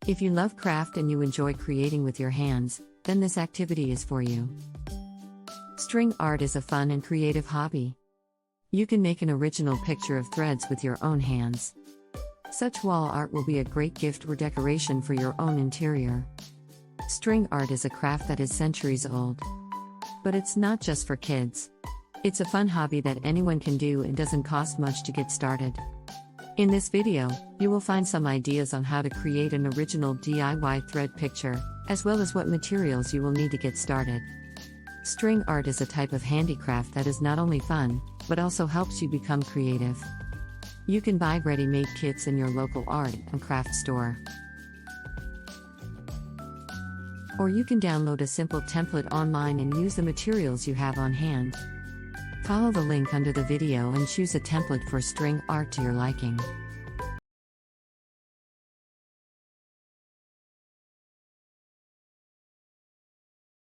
If you love craft and you enjoy creating with your hands, then this activity is for you. String art is a fun and creative hobby. You can make an original picture of threads with your own hands. Such wall art will be a great gift or decoration for your own interior. String art is a craft that is centuries old. But it's not just for kids. It's a fun hobby that anyone can do and doesn't cost much to get started. In this video, you will find some ideas on how to create an original DIY thread picture, as well as what materials you will need to get started. String art is a type of handicraft that is not only fun, but also helps you become creative. You can buy ready-made kits in your local art and craft store. Or you can download a simple template online and use the materials you have on hand. Follow the link under the video and choose a template for string art to your liking.